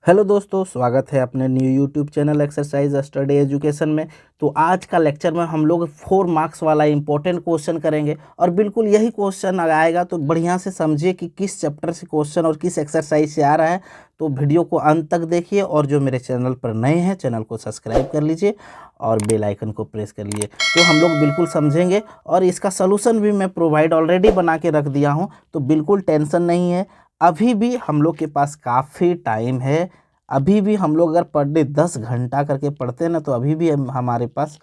Hello दोस्तों, स्वागत है अपने new YouTube channel exercise study education में। तो आज का लेक्चर में हम लोग 4 मार्क्स वाला इम्पोर्टेंट क्वेश्चन करेंगे और बिल्कुल यही क्वेश्चन आएगा। तो बढ़िया से समझिए कि किस चैप्टर से क्वेश्चन और किस एक्सरसाइज से आ रहा है। तो वीडियो को अंत तक देखिए और जो मेरे चैनल पर नए हैं चैनल को सब्सक्राइब कर लीजिए और बेल आइकन को प्रेस कर लीजिए। तो हम लोग बिल्कुल समझेंगे और इसका सलूशन भी मैं प्रोवाइड ऑलरेडी बना के रख दिया हूँ, तो बिल्कुल टेंशन नहीं है। अभी भी हम लोग के पास काफ़ी टाइम है। अभी भी हम लोग अगर पर डे 10 घंटा करके पढ़ते हैं ना, तो अभी भी हमारे पास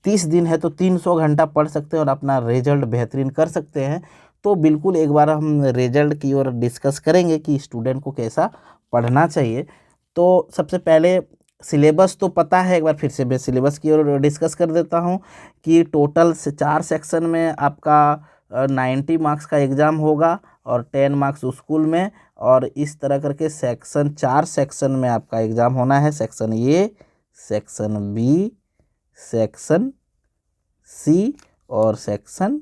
30 दिन है, तो 300 घंटा पढ़ सकते हैं और अपना रिजल्ट बेहतरीन कर सकते हैं। तो बिल्कुल एक बार हम रिजल्ट की ओर डिस्कस करेंगे कि स्टूडेंट को कैसा पढ़ना चाहिए। तो सबसे पहले सिलेबस तो पता है, एक बार फिर से मैं सिलेबस की ओर डिस्कस कर देता हूँ कि टोटल से 4 सेक्शन में आपका 90 मार्क्स का एग्ज़ाम होगा और 10 मार्क्स स्कूल में, और इस तरह करके 4 सेक्शन में आपका एग्ज़ाम होना है। Section A, section B, section C और सेक्शन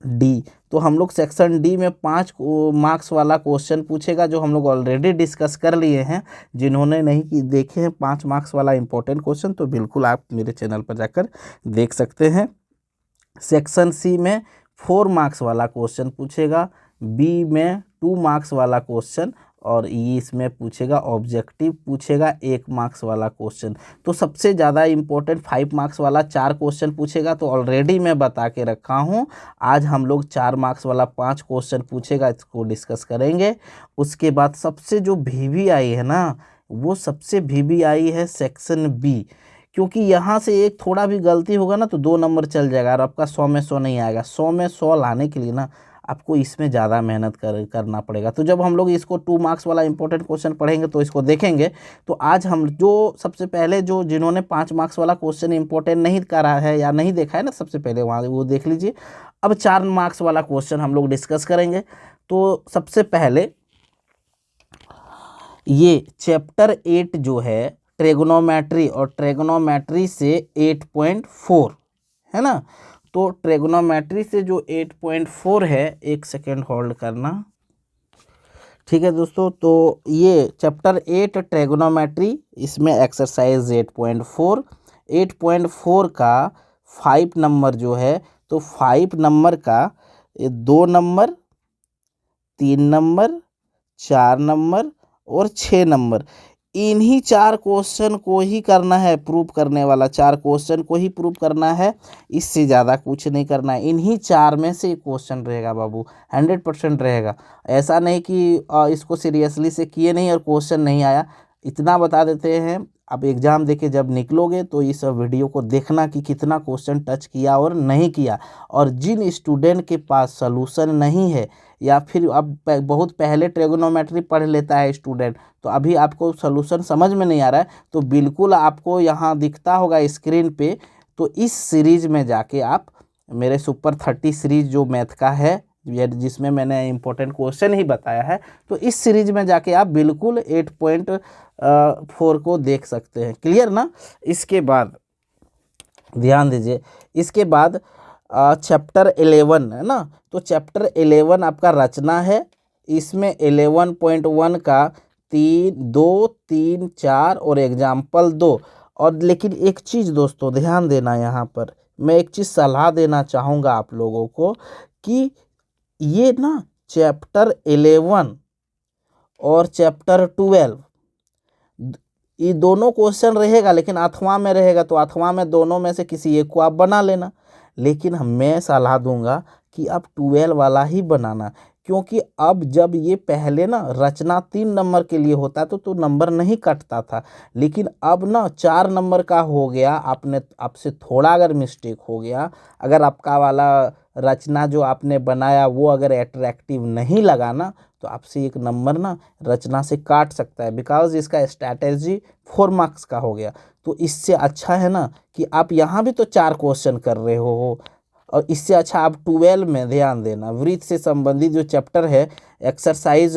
डी। तो हम लोग सेक्शन डी में 5 मार्क्स वाला क्वेश्चन पूछेगा, जो हम लोग ऑलरेडी डिस्कस कर लिए हैं। जिन्होंने नहीं देखे हैं 5 मार्क्स वाला इंपॉर्टेंट क्वेश्चन, तो बिल्कुल आप मेरे चैनल पर जाकर देख सकते हैं। सेक्शन सी में 4 मार्क्स वाला क्वेश्चन पूछेगा, बी में 2 मार्क्स वाला क्वेश्चन, और इसमें पूछेगा ऑब्जेक्टिव पूछेगा 1 मार्क्स वाला क्वेश्चन। तो सबसे ज़्यादा इम्पोर्टेंट 5 मार्क्स वाला 4 क्वेश्चन पूछेगा, तो ऑलरेडी मैं बता के रखा हूँ। आज हम लोग 4 मार्क्स वाला 5 क्वेश्चन पूछेगा, इसको डिस्कस करेंगे। उसके बाद सबसे जो वीवी आई है ना, वो सबसे वीवी आई है सेक्शन बी, क्योंकि यहाँ से एक थोड़ा भी गलती होगा ना तो 2 नंबर चल जाएगा और आपका 100 में 100 नहीं आएगा। 100 में 100 लाने के लिए ना आपको इसमें ज़्यादा मेहनत करना पड़ेगा। तो जब हम लोग इसको 2 मार्क्स वाला इंपॉर्टेंट क्वेश्चन पढ़ेंगे तो इसको देखेंगे। तो आज हम जो सबसे पहले जो जिन्होंने 5 मार्क्स वाला क्वेश्चन इंपॉर्टेंट नहीं करा है या नहीं देखा है ना, सबसे पहले वहाँ वो देख लीजिए। अब 4 मार्क्स वाला क्वेश्चन हम लोग डिस्कस करेंगे। तो सबसे पहले ये चैप्टर 8 जो है ट्रिग्नोमेट्री, और ट्रिग्नोमेट्री से 8.4 है ना। तो ट्रिग्नोमेट्री से जो 8.4 है, एक सेकेंड होल्ड करना, ठीक है दोस्तों। तो ये चैप्टर 8 ट्रिग्नोमेट्री, इसमें एक्सरसाइज 8.4 का 5 नंबर जो है, तो 5 नंबर का 2 नंबर, 3 नंबर, 4 नंबर और 6 नंबर, इन्हीं 4 क्वेश्चन को ही करना है। प्रूव करने वाला 4 क्वेश्चन को ही प्रूव करना है, इससे ज़्यादा कुछ नहीं करना है। इन्हीं 4 में से क्वेश्चन रहेगा बाबू, 100% रहेगा। ऐसा नहीं कि इसको सीरियसली से किए नहीं और क्वेश्चन नहीं आया। इतना बता देते हैं, अब एग्ज़ाम देके जब निकलोगे तो इस वीडियो को देखना कि कितना क्वेश्चन टच किया और नहीं किया। और जिन स्टूडेंट के पास सलूशन नहीं है, या फिर अब बहुत पहले ट्रिग्नोमेट्री पढ़ लेता है स्टूडेंट, तो अभी आपको सलूशन समझ में नहीं आ रहा है, तो बिल्कुल आपको यहाँ दिखता होगा स्क्रीन पे। तो इस सीरीज में जाके आप मेरे सुपर 30 सीरीज जो मैथ का है, जिसमें मैंने इंपॉर्टेंट क्वेश्चन ही बताया है, तो इस सीरीज में जाके आप बिल्कुल 8.4 को देख सकते हैं। क्लियर ना। इसके बाद ध्यान दीजिए, इसके बाद चैप्टर 11 है ना। तो चैप्टर 11 आपका रचना है। इसमें 11.1 का 2, 3, 4 और एग्जाम्पल 2। और लेकिन एक चीज़ दोस्तों ध्यान देना, यहाँ पर मैं एक चीज़ सलाह देना चाहूँगा आप लोगों को कि ये ना चैप्टर 11 और चैप्टर 12, ये दोनों क्वेश्चन रहेगा, लेकिन अथवा में रहेगा, तो अथवा में दोनों में से किसी एक को आप बना लेना। लेकिन मैं सलाह दूंगा कि आप 12 वाला ही बनाना, क्योंकि अब जब ये पहले ना रचना 3 नंबर के लिए होता तो नंबर नहीं कटता था, लेकिन अब ना 4 नंबर का हो गया। आपसे थोड़ा अगर मिस्टेक हो गया, अगर आपका वाला रचना जो आपने बनाया वो अगर अट्रैक्टिव नहीं लगा ना, तो आपसे 1 नंबर ना रचना से काट सकता है, बिकॉज इसका स्ट्रैटेजी 4 मार्क्स का हो गया। तो इससे अच्छा है ना कि आप यहाँ भी तो 4 क्वेश्चन कर रहे हो, और इससे अच्छा आप 12 में ध्यान देना। वृत्त से संबंधित जो चैप्टर है, एक्सरसाइज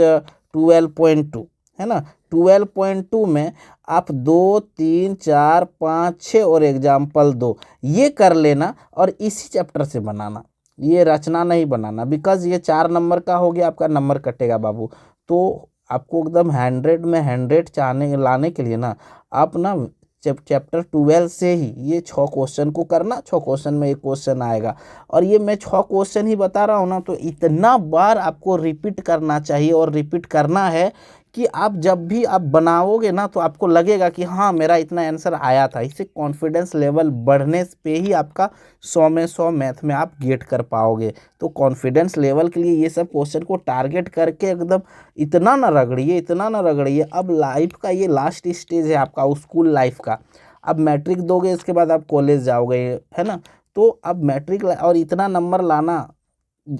12.2 है ना, 12.2 में आप 2, 3, 4, 5, 6 और एग्जाम्पल 2 ये कर लेना, और इसी चैप्टर से बनाना, ये रचना नहीं बनाना, बिकॉज ये 4 नंबर का हो गया, आपका नंबर कटेगा बाबू। तो आपको एकदम 100 में 100 चाहने लाने के लिए ना आप ना चैप्टर 12 से ही ये 6 क्वेश्चन को करना। 6 क्वेश्चन में एक क्वेश्चन आएगा, और ये मैं 6 क्वेश्चन ही बता रहा हूँ ना, तो इतना बार आपको रिपीट करना चाहिए। और रिपीट करना है कि आप जब भी आप बनाओगे ना तो आपको लगेगा कि हाँ मेरा इतना आंसर आया था। इससे कॉन्फिडेंस लेवल बढ़ने पे ही आपका 100 में 100 मैथ में आप गेट कर पाओगे। तो कॉन्फिडेंस लेवल के लिए ये सब क्वेश्चन को टारगेट करके एकदम इतना ना रगड़िए, इतना ना रगड़िए। अब लाइफ का ये लास्ट स्टेज है आपका स्कूल लाइफ का। अब मैट्रिक दोगे, इसके बाद आप कॉलेज जाओगे, है ना। तो अब मैट्रिक और इतना नंबर लाना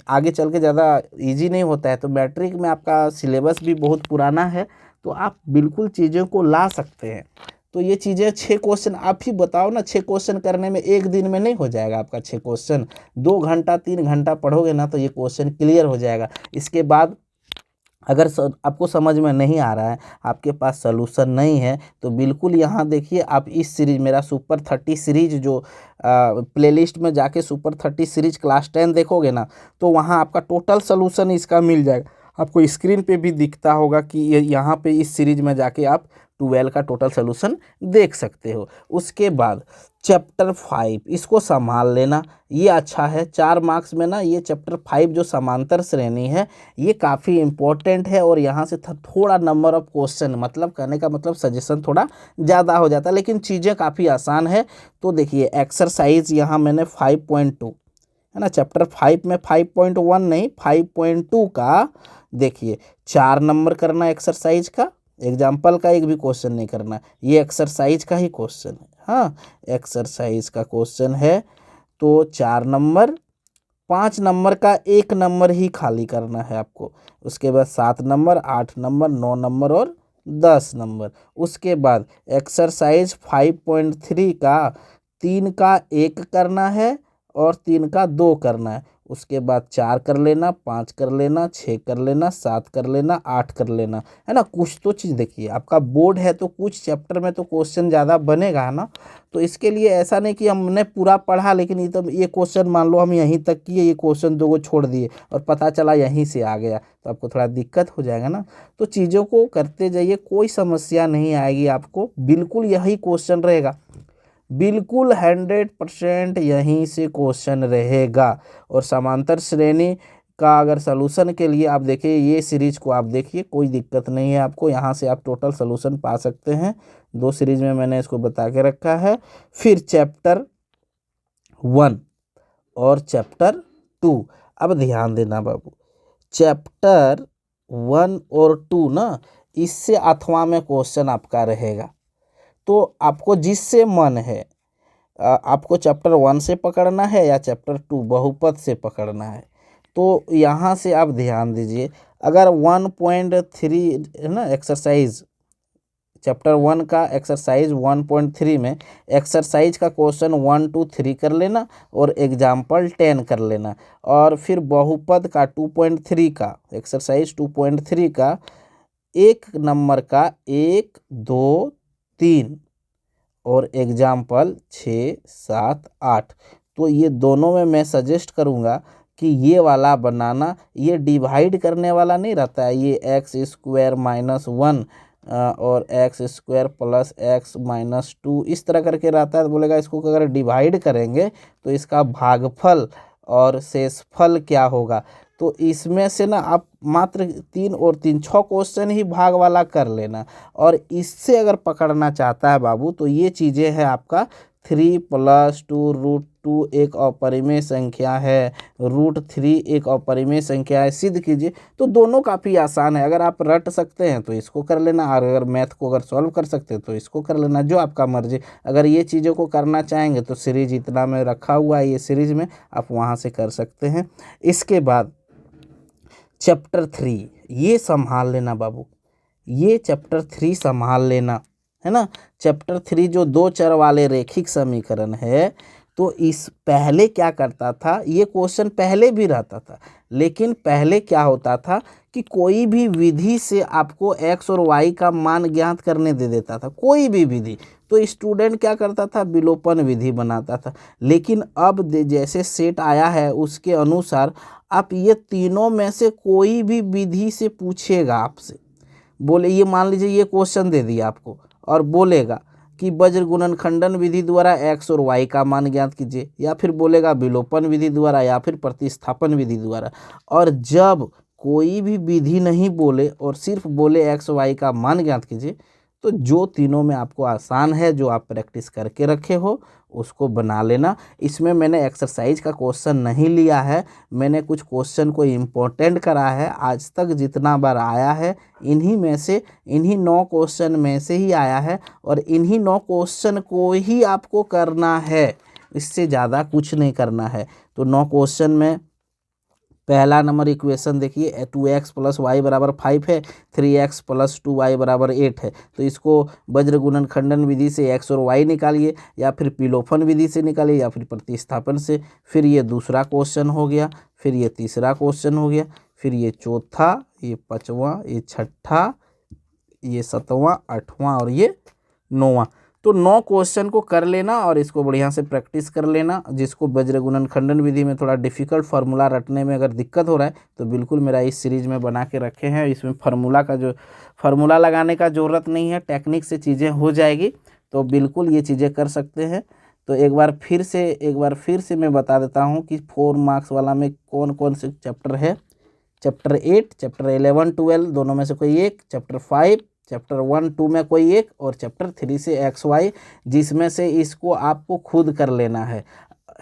आगे चल के ज़्यादा इजी नहीं होता है। तो मैट्रिक में आपका सिलेबस भी बहुत पुराना है, तो आप बिल्कुल चीज़ों को ला सकते हैं। तो ये चीज़ें 6 क्वेश्चन आप ही बताओ ना, 6 क्वेश्चन करने में एक दिन में नहीं हो जाएगा आपका 6 क्वेश्चन। 2 घंटा 3 घंटा पढ़ोगे ना तो ये क्वेश्चन क्लियर हो जाएगा। इसके बाद अगर आपको समझ में नहीं आ रहा है, आपके पास सलूशन नहीं है, तो बिल्कुल यहाँ देखिए आप इस सीरीज मेरा सुपर 30 सीरीज जो प्लेलिस्ट में जाके सुपर 30 सीरीज क्लास 10 देखोगे ना, तो वहाँ आपका टोटल सलूशन इसका मिल जाएगा। आपको स्क्रीन पे भी दिखता होगा कि यहाँ पे इस सीरीज में जाके आप 12 का टोटल सलूशन देख सकते हो। उसके बाद चैप्टर 5 इसको संभाल लेना, ये अच्छा है। 4 मार्क्स में ना ये चैप्टर 5 जो समांतर श्रेणी है ये काफ़ी इम्पोर्टेंट है, और यहाँ से थोड़ा नंबर ऑफ क्वेश्चन, मतलब कहने का मतलब सजेशन थोड़ा ज़्यादा हो जाता है, लेकिन चीज़ें काफ़ी आसान है। तो देखिए एक्सरसाइज यहाँ मैंने 5.2 है ना, चैप्टर 5 में 5.1 नहीं 5.2 का देखिए 4 नंबर करना एक्सरसाइज का। एग्जाम्पल का एक भी क्वेश्चन नहीं करना, ये एक्सरसाइज का ही क्वेश्चन है। हाँ, एक्सरसाइज का क्वेश्चन है तो 4 नंबर। 5 नंबर का 1 नंबर ही खाली करना है आपको। उसके बाद 7 नंबर, 8 नंबर, 9 नंबर और 10 नंबर। उसके बाद एक्सरसाइज 5.3 का 3 का 1 करना है और 3 का 2 करना है। उसके बाद 4 कर लेना, 5 कर लेना, 6 कर लेना, 7 कर लेना, 8 कर लेना, है ना। कुछ तो चीज़ देखिए, आपका बोर्ड है तो कुछ चैप्टर में तो क्वेश्चन ज़्यादा बनेगा, है ना। तो इसके लिए ऐसा नहीं कि हमने पूरा पढ़ा लेकिन ये क्वेश्चन मान लो हम यहीं तक किए, ये क्वेश्चन 2 को छोड़ दिए और पता चला यहीं से आ गया, तो आपको थोड़ा दिक्कत हो जाएगा ना। तो चीज़ों को करते जाइए, कोई समस्या नहीं आएगी आपको। बिल्कुल यही क्वेश्चन रहेगा, बिल्कुल 100% यहीं से क्वेश्चन रहेगा। और समांतर श्रेणी का अगर सलूशन के लिए आप देखिए, ये सीरीज को आप देखिए, कोई दिक्कत नहीं है आपको, यहाँ से आप टोटल सलूशन पा सकते हैं। 2 सीरीज में मैंने इसको बता के रखा है। फिर चैप्टर 1 और चैप्टर 2, अब ध्यान देना बाबू, चैप्टर 1 और 2 ना इससे अथवा में क्वेश्चन आपका रहेगा। तो आपको जिससे मन है, आपको चैप्टर 1 से पकड़ना है या चैप्टर 2 बहुपद से पकड़ना है। तो यहाँ से आप ध्यान दीजिए, अगर 1.3 है ना एक्सरसाइज, चैप्टर 1 का एक्सरसाइज 1.3 में एक्सरसाइज का क्वेश्चन 1 2 3 कर लेना और एग्जाम्पल 10 कर लेना। और फिर बहुपद का 2.3 का एक्सरसाइज 2.3 का 1 नंबर का 1 2 3 और एग्जाम्पल 6 7 8। तो ये दोनों में मैं सजेस्ट करूँगा कि ये वाला बनाना, ये डिवाइड करने वाला नहीं रहता है, ये x² - 1 और x² + x-2 इस तरह करके रहता है। तो बोलेगा इसको अगर डिवाइड करेंगे तो इसका भागफल और शेषफल क्या होगा। तो इसमें से ना आप मात्र 3 और 3 6 क्वेश्चन ही भाग वाला कर लेना। और इससे अगर पकड़ना चाहता है बाबू तो ये चीज़ें हैं आपका 3 + 2 √2 एक अपरिमेय संख्या है, √3 एक अपरिमेय संख्या है, सिद्ध कीजिए। तो दोनों काफ़ी आसान है, अगर आप रट सकते हैं तो इसको कर लेना, और अगर मैथ को अगर सॉल्व कर सकते हैं तो इसको कर लेना, जो आपका मर्जी। अगर ये चीज़ों को करना चाहेंगे तो सीरीज इतना में रखा हुआ है, ये सीरीज में आप वहाँ से कर सकते हैं। इसके बाद चैप्टर 3 ये संभाल लेना बाबू, ये चैप्टर 3 संभाल लेना, है ना। चैप्टर 3 जो 2 चर वाले रेखिक समीकरण है, तो इस पहले क्या करता था, ये क्वेश्चन पहले भी रहता था, लेकिन पहले क्या होता था कि कोई भी विधि से आपको x और y का मान ज्ञात करने दे देता था, कोई भी विधि। तो स्टूडेंट क्या करता था, विलोपन विधि बनाता था। लेकिन अब जैसे सेट आया है उसके अनुसार आप ये तीनों में से कोई भी विधि से पूछेगा आपसे, बोले ये मान लीजिए ये क्वेश्चन दे दिया आपको और बोलेगा कि वज्र गुणनखंडन विधि द्वारा x और y का मान ज्ञात कीजिए, या फिर बोलेगा विलोपन विधि द्वारा या फिर प्रतिस्थापन विधि द्वारा। और जब कोई भी विधि नहीं बोले और सिर्फ बोले x y का मान ज्ञात कीजिए, तो जो तीनों में आपको आसान है, जो आप प्रैक्टिस करके रखे हो उसको बना लेना। इसमें मैंने एक्सरसाइज का क्वेश्चन नहीं लिया है, मैंने कुछ क्वेश्चन को इम्पोर्टेंट करा है। आज तक जितना बार आया है इन्हीं में से, इन्हीं 9 क्वेश्चन में से ही आया है, और इन्हीं 9 क्वेश्चन को ही आपको करना है, इससे ज़्यादा कुछ नहीं करना है। तो 9 क्वेश्चन में पहला नंबर इक्वेशन देखिए, 2x + y = 5 है, 3x + 2y = 8 है। तो इसको वज्र गुणनखंडन विधि से x और y निकालिए, या फिर विलोपन विधि से निकालिए, या फिर प्रतिस्थापन से। फिर ये दूसरा क्वेश्चन हो गया, फिर ये तीसरा क्वेश्चन हो गया, फिर ये चौथा, ये पाँचवा, ये छठा, ये 7वां, 8वां और ये 9वां। तो 9 क्वेश्चन को कर लेना और इसको बढ़िया से प्रैक्टिस कर लेना। जिसको वज्र गुणनखंडन विधि में थोड़ा डिफ़िकल्ट फार्मूला रटने में अगर दिक्कत हो रहा है तो बिल्कुल मेरा इस सीरीज़ में बना के रखे हैं। इसमें फार्मूला लगाने का ज़रूरत नहीं है, टेक्निक से चीज़ें हो जाएगी, तो बिल्कुल ये चीज़ें कर सकते हैं। तो एक बार फिर से मैं बता देता हूँ कि 4 मार्क्स वाला में कौन कौन से चैप्टर है। चैप्टर 8, चैप्टर 11, 12 दोनों में से कोई एक, चैप्टर 5, चैप्टर 1, 2 में कोई एक, और चैप्टर 3 से XY, जिसमें से इसको आपको खुद कर लेना है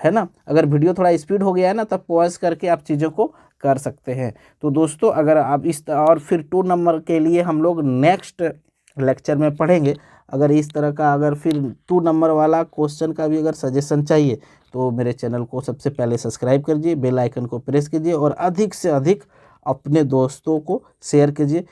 ना। अगर वीडियो थोड़ा स्पीड हो गया है ना, तब पॉज करके आप चीज़ों को कर सकते हैं। तो दोस्तों अगर आप और फिर 2 नंबर के लिए हम लोग नेक्स्ट लेक्चर में पढ़ेंगे। अगर इस तरह का अगर फिर 2 नंबर वाला क्वेश्चन का भी अगर सजेशन चाहिए तो मेरे चैनल को सबसे पहले सब्सक्राइब कीजिए, बेल आइकन को प्रेस कीजिए और अधिक से अधिक अपने दोस्तों को शेयर कीजिए।